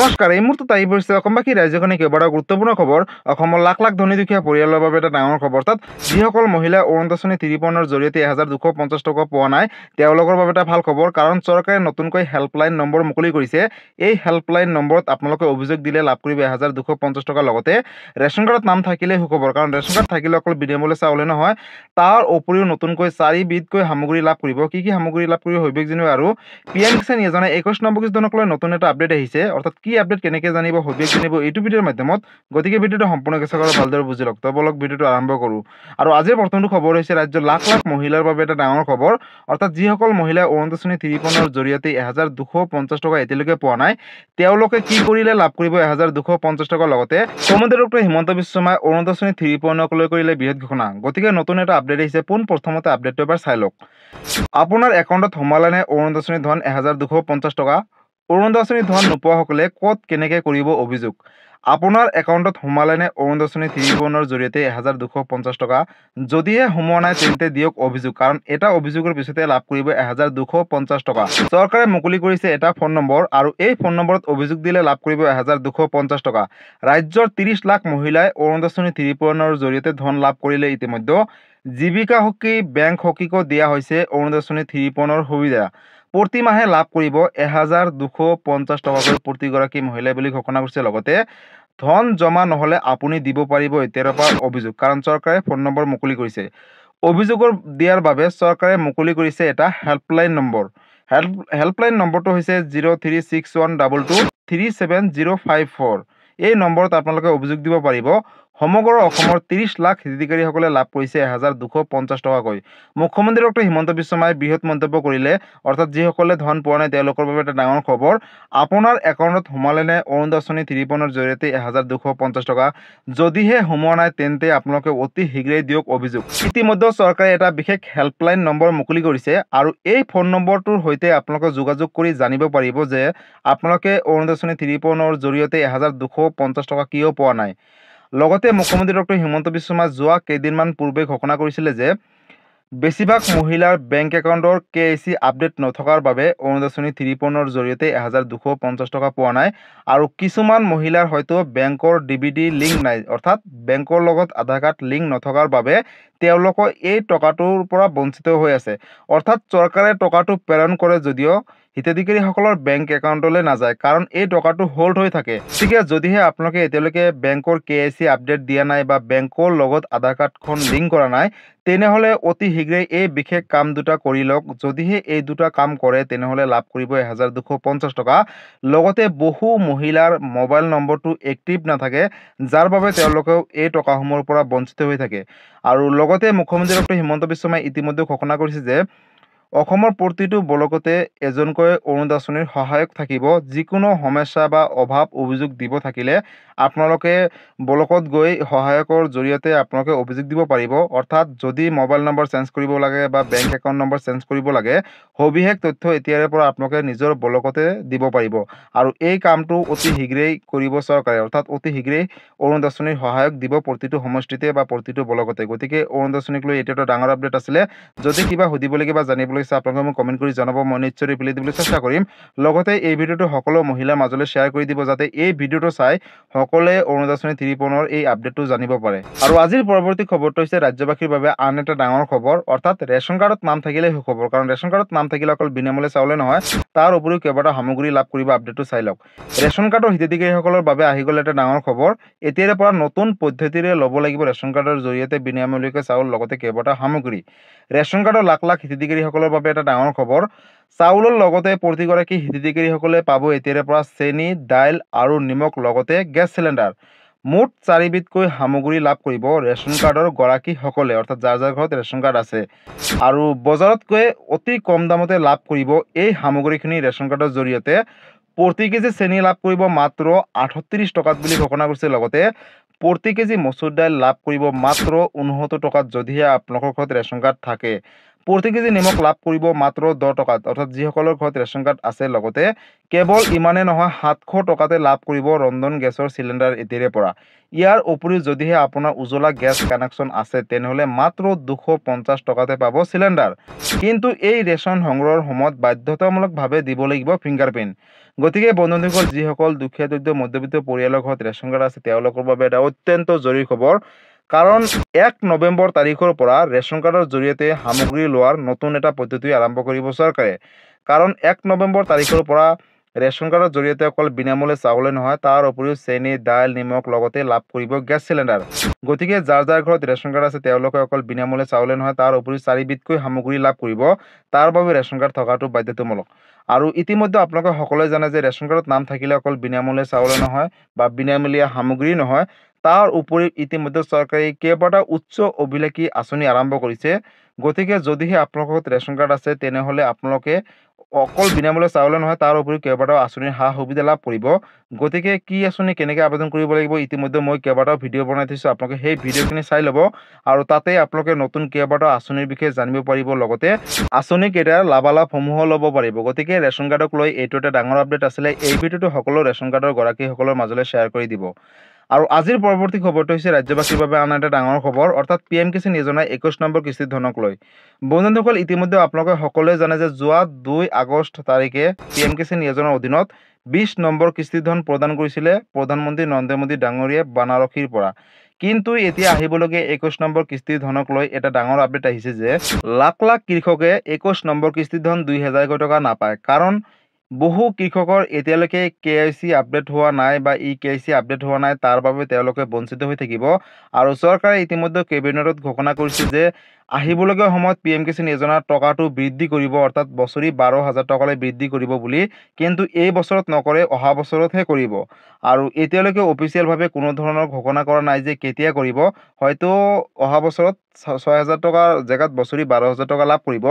নমস্কাৰ, এই মুহূৰ্তত আহি পৰিছে অসমবাসী ৰাজ্যখনে কেইবাটাও গুৰুত্বপূৰ্ণ খবৰ। অসমৰ লাখ লাখ ধনী দুখীয়া পৰিয়ালৰ বাবে এটা ডাঙৰ খবৰ। অৰ্থাৎ যিসকল মহিলাই অৰুণোদয় 53ৰ জৰিয়তে 1250 টকা পোৱা নাই, তেওঁলোকৰ বাবে এটা ভাল খবৰ। কাৰণ চৰকাৰে নতুনকৈ হেল্পলাইন নম্বৰ মুকলি কৰিছে। এই হেল্পলাইন নম্বৰত আপোনালোকে অভিযোগ দিলে লাভ কৰিব 1250 টকা। লগতে ৰেচন কাৰ্ডত নাম থাকিলে সুখবৰ, কাৰণ ৰেচন কাৰ্ড থাকিলে অকল বিনামূলীয়া চাউলে নহয়, তাৰ উপৰিও নতুনকৈ 4 বিধকৈ সামগ্ৰী লাভ কৰিব। কি কি সামগ্ৰী লাভ কৰিব সবিশেষ জানিব। আৰু PM কিষাণ যোজনা 21 নম্বৰ কিস্তিজনক লৈ নতুন এটা আপডেট আহিছে। অৰ্থাৎ কি আপডেট কেনেকৈ জানিব সবিশেষ জানিব এইটো ভিডিঅ'ৰ মাধ্যমত। গতিকে ভিডিঅ'টো সম্পূৰ্ণকৈ চাওক আৰু ভালদৰে বুজি লওক। তো বলক ভিডিঅ'টো আৰম্ভ কৰোঁ। আৰু আজিৰ প্ৰথমটো খবৰ হৈছে ৰাজ্যৰ লাখ লাখ মহিলাৰ বাবে এটা ডাঙৰ খবৰ। অৰ্থাৎ যিসকল মহিলাই অৰুণোদয় 53ৰ জৰিয়তে 1250 টকা এতিয়ালৈকে পোৱা নাই, তেওঁলোকে কি কৰিলে লাভ কৰিব 1250 টকাৰ। লগতে মুখ্যমন্ত্ৰী ডক্টৰ হিমন্ত বিশ্ব শৰ্মাই অৰুণোদয় 53ক লৈ কৰিলে বৃহৎ ঘোষণা। গতিকে নতুন এটা আপডেট আহিছে। পোনপ্ৰথমতে আপডেটটো এবাৰ চাই লওক। আপোনাৰ একাউণ্টত সোমালেনে অৰুণোদয় ধন 1250 টকা? অৰুণোদয় ধন নোপোৱাসকলে ক'ত কেনেকৈ কৰিব অভিযোগ? আপোনাৰ একাউণ্টত সোমালেনে অৰুণোদয় 53ৰ জৰিয়তে 1250 টকা? যদিহে সোমোৱা নাই তেন্তে দিয়ক অভিযোগ, কাৰণ এটা অভিযোগৰ পিছতে লাভ কৰিব 1250 টকা। চৰকাৰে মুকলি কৰিছে এটা ফোন নম্বৰ, আৰু এই ফোন নম্বৰত অভিযোগ দিলে লাভ কৰিব 1250 টকা। ৰাজ্যৰ 30 লাখ মহিলাই অৰুণোদয় 53ৰ জৰিয়তে ধন লাভ কৰিলে। ইতিমধ্যে জীৱিকা সখী, বেংক সখীকো দিয়া হৈছে অৰুণোদয় 53ৰ সুবিধা। প্ৰতি মাহে লাভ কৰিব 1250 টকাকৈ প্ৰতিগৰাকী মহিলাই বুলি ঘোষণা কৰিছে। লগতে ধন জমা নহ'লে আপুনি দিব পাৰিব এতিয়াৰ পৰা অভিযোগ, কাৰণ চৰকাৰে ফোন নম্বৰ মুকলি কৰিছে। অভিযোগৰ দিয়াৰ বাবে চৰকাৰে মুকলি কৰিছে এটা হেল্পলাইন নম্বৰ। হেল্পলাইন নম্বৰটো হৈছে 0361223754। এই নম্বৰত আপোনালোকে অভিযোগ দিব পাৰিব। সমগ্ৰ অসমৰ 30 লাখ হিতাধিকাৰীসকলে লাভ কৰিছে 1250 টকাকৈ। মুখ্যমন্ত্ৰী ডক্টৰ হিমন্ত বিশ্ব শৰ্মাই বৃহৎ মন্তব্য কৰিলে। অৰ্থাৎ যিসকলে ধন পোৱা নাই তেওঁলোকৰ বাবে এটা ডাঙৰ খবৰ। আপোনাৰ একাউণ্টত সোমালেনে অৰুণোদয় 53ৰ জৰিয়তে 1250 টকা? যদিহে সোমোৱা নাই তেন্তে আপোনালোকে অতি শীঘ্ৰেই দিয়ক অভিযোগ। ইতিমধ্যে চৰকাৰে এটা বিশেষ হেল্পলাইন নম্বৰ মুকলি কৰিছে, আৰু এই ফোন নম্বৰটোৰ সৈতে আপোনালোকে যোগাযোগ কৰি জানিব পাৰিব যে আপোনালোকে অৰুণোদয় 53ৰ জৰিয়তে 1250 টকা কিয় পোৱা নাই। লগতে মুখ্যমন্ত্ৰী ডক্টৰ হিমন্ত বিশ্ব শৰ্মাই যোৱা কেইদিনমান পূৰ্বে ঘোষণা কৰিছিলে যে বেছিভাগ মহিলাৰ বেংক একাউণ্টৰ KYC আপডেট নথকাৰ বাবে অৰুণোদয় 53ৰ জৰিয়তে 1250 টকা পোৱা নাই। আৰু কিছুমান মহিলাৰ হয়তো বেংকৰ DVD লিংক নাই, অৰ্থাৎ বেংকৰ লগত আধাৰ কাৰ্ড লিংক নথকাৰ বাবে তেওঁলোকৰ এই টকাটোৰ পৰা বঞ্চিত হৈ আছে। অৰ্থাৎ চৰকাৰে টকাটো প্ৰেৰণ কৰে যদিও হিতাধিকাৰীসকলৰ বেংক একাউণ্টলৈ নাযায়, কাৰণ এই টকাটো হোল্ড হৈ থাকে। গতিকে যদিহে আপোনালোকে এতিয়ালৈকে বেংকৰ KYC আপডেট দিয়া নাই বা বেংকৰ লগত আধাৰ কাৰ্ডখন লিংক কৰা নাই, তেনেহ'লে অতি শীঘ্ৰেই এই বিশেষ কাম দুটা কৰি লওক। যদিহে এই দুটা কাম কৰে তেনেহ'লে লাভ কৰিব 1250 টকা। লগতে বহু মহিলাৰ মোবাইল নম্বৰটো এক্টিভ নাথাকে, যাৰ বাবে তেওঁলোকেও এই টকাসমূহৰ পৰা বঞ্চিত হৈ থাকে। আৰু লগতে মুখ্যমন্ত্ৰী ডক্টৰ হিমন্ত বিশ্ব শৰ্মাই ইতিমধ্যে ঘোষণা কৰিছে যে অসমৰ প্ৰতিটো ব্লকতে এজনকৈ অৰুণোদয় সহায়ক থাকিব। যিকোনো সমস্যা বা অভাৱ অভিযোগ দিব থাকিলে আপোনালোকে ব্লকত গৈ সহায়কৰ জৰিয়তে আপোনালোকে অভিযোগ দিব পাৰিব। অৰ্থাৎ যদি মোবাইল নম্বৰ চেঞ্জ কৰিব লাগে বা বেংক একাউণ্ট নম্বৰ চেঞ্জ কৰিব লাগে, সবিশেষ তথ্য এতিয়াৰে পৰা আপোনালোকে নিজৰ ব্লকতে দিব পাৰিব। আৰু এই কামটো অতি শীঘ্ৰেই কৰিব চৰকাৰে, অৰ্থাৎ অতি শীঘ্ৰেই অৰুণোদয় সহায়ক দিব প্ৰতিটো সমষ্টিতে বা প্ৰতিটো ব্লকতে। গতিকে অৰুণোদয় লৈ এইটো এটা ডাঙৰ আপডেট আছিলে। যদি কিবা সুধিবলগীয়া বা জানিবলগীয়া আছে আপোনালোকে মোক কমেণ্ট কৰি জনাব, মই নিশ্চয় ৰিপ্লাই দিবলৈ চেষ্টা কৰিম। লগতে এই ভিডিঅ'টো সকলো মহিলাৰ মাজলৈ শ্বেয়াৰ কৰি দিব, যাতে এই ভিডিঅ'টো চাই সকলোৱে অৰুণোদয় 53ৰ এই আপডেটটো জানিব পাৰে। আৰু আজিৰ পৰৱৰ্তী খবৰটো হৈছে ৰাজ্যবাসীৰ বাবে আন এটা ডাঙৰ খবৰ। অৰ্থাৎ ৰেচন কাৰ্ডত নাম থাকিলে সুখবৰ, কাৰণ ৰেচন কাৰ্ডত নাম থাকিলে অকল বিনামূলীয়া চাউলে নহয়, তাৰ উপৰিও কেইবাটা সামগ্ৰী লাভ কৰিব। আপডেটটো চাই লওক। ৰেচন কাৰ্ডৰ হিতাধিকাৰীসকলৰ বাবে আহি গ'ল এটা ডাঙৰ খবৰ। এতিয়াৰে পৰা নতুন পদ্ধতিৰে ল'ব লাগিব ৰেচন কাৰ্ডৰ জৰিয়তে বিনামূলীয়াকৈ চাউল, লগতে কেইবাটা সামগ্ৰী। ৰেচন কাৰ্ডৰ লাখ লাখ হিতাধিকাৰীসকলৰ বাবে এটা ডাঙৰ খবৰ। চাউলৰ লগতে প্ৰতিগৰাকী হিতাধিকাৰীসকলে পাব এতিয়াৰে পৰা চেনি, দাইল আৰু নিমখ, লগতে গেছ চিলিণ্ডাৰ। মুঠ 4 বিধকৈ সামগ্ৰী লাভ কৰিব ৰেচন কাৰ্ডৰ গৰাকীসকলে, অৰ্থাৎ যাৰ যাৰ ঘৰত ৰেচন কাৰ্ড আছে। আৰু বজাৰতকৈ অতি কম দামতে লাভ কৰিব এই সামগ্ৰীখিনি ৰেচন কাৰ্ডৰ জৰিয়তে। প্ৰতি কেজি চেনি লাভ কৰিব মাত্ৰ 38 টকাত বুলি ঘোষণা কৰিছে। লগতে প্ৰতি কেজি মচুৰ দাইল লাভ কৰিব মাত্ৰ 69 টকাত, যদিহে আপোনালোকৰ ঘৰত ৰেচন কাৰ্ড থাকে। প্ৰতি কেজি নিমখ লাভ কৰিব মাত্ৰ 10 টকাত। অৰ্থাৎ যিসকলৰ ঘৰত ৰেচন কাৰ্ড আছে লগতে কেৱল ইমানে নহয় 700 টকাতে লাভ কৰিব ৰন্ধন গেছৰ চিলিণ্ডাৰ এতিয়াৰে পৰা। ইয়াৰ উপৰিও যদিহে আপোনাৰ উজ্বলা গেছ কানেকশ্যন আছে তেনেহ'লে মাত্ৰ 250 টকাতে পাব চিলিণ্ডাৰ। কিন্তু এই ৰেচন সংগ্ৰহৰ সময়ত বাধ্যতামূলকভাৱে দিব লাগিব ফিংগাৰপ্ৰিণ্ট। গতিকে বন্ধুসকল, যিসকল দুখীয়া দৰিদ্ৰ মধ্যবিত্ত পৰিয়ালৰ ঘৰত ৰেচন কাৰ্ড আছে তেওঁলোকৰ বাবে এটা অত্যন্ত জৰুৰী খবৰ। কাৰণ 1 নৱেম্বৰ তাৰিখৰ পৰা ৰেচন কাৰ্ডৰ জৰিয়তে সামগ্ৰী লোৱাৰ নতুন এটা পদ্ধতি আৰম্ভ কৰিব চৰকাৰে। কাৰণ 1 নৱেম্বৰ তাৰিখৰ পৰা ৰেচন কাৰ্ডৰ জৰিয়তে অকল বিনামূল্যে চাউলে নহয়, তাৰ উপৰিও চেনি, দাইল, নিমখ লগতে লাভ কৰিব গেছ চিলিণ্ডাৰ। গতিকে যাৰ যাৰ ঘৰত ৰেচন কাৰ্ড আছে তেওঁলোকে অকল বিনামূল্যে চাউলে নহয়, তাৰ উপৰিও 4 বিধকৈ সামগ্ৰী লাভ কৰিব। তাৰ বাবে ৰেচন কাৰ্ড থকাটো বাধ্যতামূলক। আৰু ইতিমধ্যে আপোনালোকে সকলোৱে জানে যে ৰেচন কাৰ্ডত নাম থাকিলে অকল বিনামূল্যে চাউলে নহয় বা বিনামূলীয়া সামগ্ৰী নহয়, তাৰ উপৰি ইতিমধ্যে চৰকাৰে কেইবাটাও উচ্চ অভিলাষী আঁচনি আৰম্ভ কৰিছে। গতিকে যদিহে আপোনালোকৰ ঘৰত ৰেচন কাৰ্ড আছে তেনেহ'লে আপোনালোকে অকল বিনামূল্যে চাউলে নহয়, তাৰ উপৰিও কেইবাটাও আঁচনিৰ সা সুবিধা লাভ কৰিব। গতিকে কি আঁচনি কেনেকৈ আবেদন কৰিব লাগিব ইতিমধ্যে মই কেইবাটাও ভিডিঅ' বনাই থৈছোঁ, আপোনালোকে সেই ভিডিঅ'খিনি চাই ল'ব। আৰু তাতে আপোনালোকে নতুন কেইবাটাও আঁচনিৰ বিষয়ে জানিব পাৰিব, লগতে আঁচনিকেইটাৰ লাভালাভসমূহো ল'ব পাৰিব। গতিকে ৰেচন কাৰ্ডক লৈ এইটো এটা ডাঙৰ আপডেট আছিলে। এই ভিডিঅ'টো সকলো ৰেচন কাৰ্ডৰ গৰাকীসকলৰ মাজলৈ শ্বেয়াৰ কৰি দিব। আৰু আজিৰ পৰৱৰ্তী খবৰটো হৈছে ৰাজ্যবাসীৰ বাবে আন এটা ডাঙৰ খবৰ, অৰ্থাৎ PM কিষাণ যোজনাৰ 21 নম্বৰ কিস্তিৰ ধনক লৈ। বন্ধুসকল, ইতিমধ্যে আপোনালোকে সকলোৱে জানে যে যোৱা 2 আগষ্ট তাৰিখে PM কিষাণ যোজনাৰ অধীনত 20 নম্বৰ কিস্তিৰ ধন প্ৰদান কৰিছিলে প্ৰধানমন্ত্ৰী নৰেন্দ্ৰ মোদী ডাঙৰীয়াই বানাৰসীৰ পৰা। কিন্তু এতিয়া আহিবলগীয়া 21 নম্বৰ কিস্তিৰ ধনক লৈ এটা ডাঙৰ আপডেট আহিছে যে লাখ লাখ কৃষকে 21 নম্বৰ কিস্তিৰ ধন 2000 টকা নাপায়। কাৰণ বহু কৃষকৰ এতিয়ালৈকে KYC আপডেট হোৱা নাই বা EKYC আপডেট হোৱা নাই, তাৰ বাবে তেওঁলোকে বঞ্চিত হৈ থাকিব। আৰু চৰকাৰে ইতিমধ্যে কেবিনেটত ঘোষণা কৰিছে যে আহিবলগীয়া সময়ত PM কিষাণ যোজনাৰ টকাটো বৃদ্ধি কৰিব, অৰ্থাৎ বছৰি 12,000 টকালৈ বৃদ্ধি কৰিব বুলি। কিন্তু এই বছৰত নকৰে, অহা বছৰতহে কৰিব। আৰু এতিয়ালৈকে অফিচিয়েলভাৱে কোনো ধৰণৰ ঘোষণা কৰা নাই যে কেতিয়া কৰিব। হয়তো অহা বছৰত 6,000 টকাৰ জেগাত বছৰি 12,000 টকা লাভ কৰিব।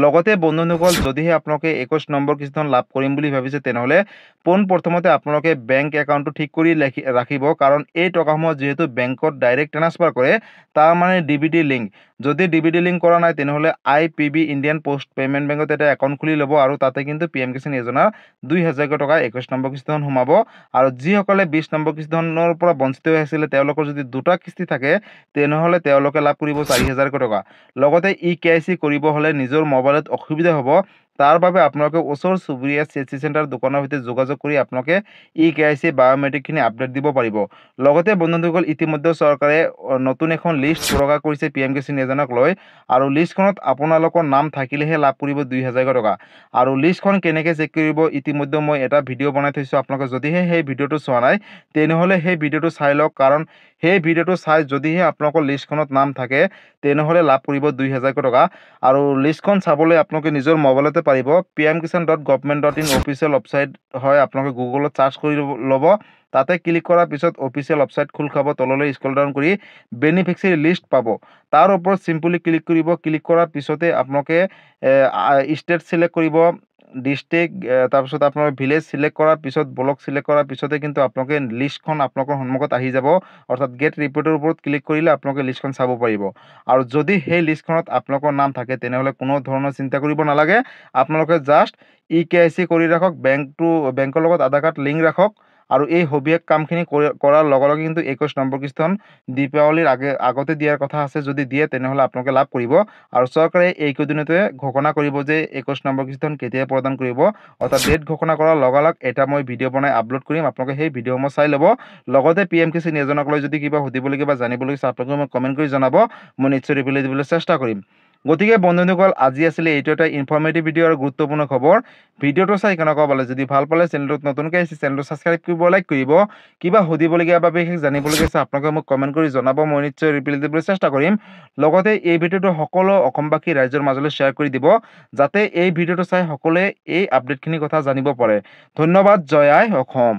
লগতে বন্ধুসকল, যদিহে আপোনালোকে 21 নম্বৰ কিস্তিখন লাভ কৰিম বুলি ভাবিছে তেনেহ'লে পোনপ্ৰথমতে আপোনালোকে বেংক একাউণ্টটো ঠিক কৰি ৰাখিব। কাৰণ এই টকাসমূহ যিহেতু বেংকত ডাইৰেক্ট ট্ৰান্সফাৰ কৰে, তাৰ মানে DBT লিংক। যদি DBT লিংক কৰা নাই তেনেহ'লে IPB ইণ্ডিয়ান পোষ্ট পে'মেণ্ট বেংকত এটা একাউণ্ট খুলি ল'ব। আৰু তাতে কিন্তু PM কিষাণ যোজনাৰ 2000 টকা 21 নম্বৰ কিস্তিখন সোমাব। আৰু যিসকলে 20 নম্বৰ কিস্তিখনৰ পৰা বঞ্চিত হৈ আছিলে তেওঁলোকৰ যদি দুটা কিস্তি থাকে তেনেহ'লে তেওঁলোকে লাভ কৰিব 4000 টকা। লগতে EKYC কৰিব হ'লে নিজৰ মোবাইলত অসুবিধা হ'ব। তাৰ বাবে আপোনালোকে ওচৰ চুবুৰীয়া CSC চেণ্টাৰ দোকানৰ সৈতে যোগাযোগ কৰি আপোনালোকে EKYC বায়'মেট্ৰিকখিনি আপডেট দিব পাৰিব। লগতে বন্ধুসকল, ইতিমধ্যে চৰকাৰে নতুন এখন লিষ্ট প্ৰকাশ কৰিছে PM কিষাণ যোজনাক লৈ। আৰু লিষ্টখনত আপোনালোকৰ নাম থাকিলেহে লাভ কৰিব 2000 টকা। আৰু লিষ্টখন কেনেকৈ চেক কৰিব ইতিমধ্যে মই এটা ভিডিঅ' বনাই থৈছোঁ। আপোনালোকে যদিহে সেই ভিডিঅ'টো চোৱা নাই তেনেহ'লে সেই ভিডিঅ'টো চাই লওক। কাৰণ সেই ভিডিঅ'টো চাই যদিহে আপোনালোকৰ লিষ্টখনত নাম থাকে তেনেহ'লে লাভ কৰিব 2000 টকা। আৰু লিষ্টখন চাবলৈ আপোনালোকে নিজৰ মোবাইলতে পাৰিব। pmkishan.government.in অফিচিয়েল ৱেবছাইট হয়, আপোনালোকে গুগলত চাৰ্চ কৰি ল'ব। তাতে ক্লিক কৰাৰ পিছত অফিচিয়েল ৱেবছাইট খোল খাব, তললৈ স্ক্ৰল ডাউন কৰি বেনিফিচিয়াৰী লিষ্ট পাব। তাৰ ওপৰত চিম্পলি ক্লিক কৰিব। ক্লিক কৰাৰ পিছতে আপোনালোকে ষ্টেট চিলেক্ট কৰিব, ডিষ্ট্ৰিক্ট, তাৰপিছত আপোনাৰ ভিলেজ চিলেক্ট কৰাৰ পিছত ব্লক চিলেক্ট কৰাৰ পিছতে কিন্তু আপোনালোকে লিষ্টখন আপোনালোকৰ সন্মুখত আহি যাব। অৰ্থাৎ গেট ৰিপৰ্টৰ ওপৰত ক্লিক কৰিলে আপোনালোকে লিষ্টখন চাব পাৰিব। আৰু যদি সেই লিষ্টখনত আপোনালোকৰ নাম থাকে তেনেহ'লে কোনো ধৰণৰ চিন্তা কৰিব নালাগে। আপোনালোকে জাষ্ট EKYC কৰি ৰাখক, বেংকৰ লগত আধাৰ কাৰ্ড লিংক ৰাখক। আৰু এই সবিশেষ কামখিনি কৰাৰ লগে লগে কিন্তু 21 নম্বৰ কিস্তিখন দীপাৱলীৰ আগতে দিয়াৰ কথা আছে। যদি দিয়ে তেনেহ'লে আপোনালোকে লাভ কৰিব। আৰু চৰকাৰে এইকেইদিনতে ঘোষণা কৰিব যে 21 নম্বৰ কিস্তিখন কেতিয়া প্ৰদান কৰিব। অৰ্থাৎ ডেট ঘোষণা কৰাৰ লগালগ এটা মই ভিডিঅ' বনাই আপলোড কৰিম, আপোনালোকে সেই ভিডিঅ'সমূহ চাই ল'ব। লগতে PM কিষাণ যোজনাক লৈ যদি কিবা সুধিবলগীয়া বা জানিবলগীয়া আছে আপোনালোকে মোক কমেণ্ট কৰি জনাব, মই নিশ্চয় ৰিপ্লাই দিবলৈ চেষ্টা কৰিম। গতিকে বন্ধুসকল, আজি আছিলে এইটো এটা ইনফৰ্মেটিভ ভিডিঅ' আৰু গুৰুত্বপূৰ্ণ খবৰ। ভিডিঅ'টো চাই কেনেকুৱা পালে, যদি ভাল পালে চেনেলটোত নতুনকৈ আহিছে চেনেলটো ছাবস্ক্ৰাইব কৰিব, লাইক কৰিব। কিবা সুধিবলগীয়া বা বিশেষ জানিবলগীয়া আছে আপোনালোকে মোক কমেণ্ট কৰি জনাব, মই নিশ্চয় ৰিপ্লাই দিবলৈ চেষ্টা কৰিম। লগতে এই ভিডিঅ'টো সকলো অসমবাসী ৰাইজৰ মাজলৈ শ্বেয়াৰ কৰি দিব, যাতে এই ভিডিঅ'টো চাই সকলোৱে এই আপডেটখিনিৰ কথা জানিব পাৰে। ধন্যবাদ। জয় আই অসম।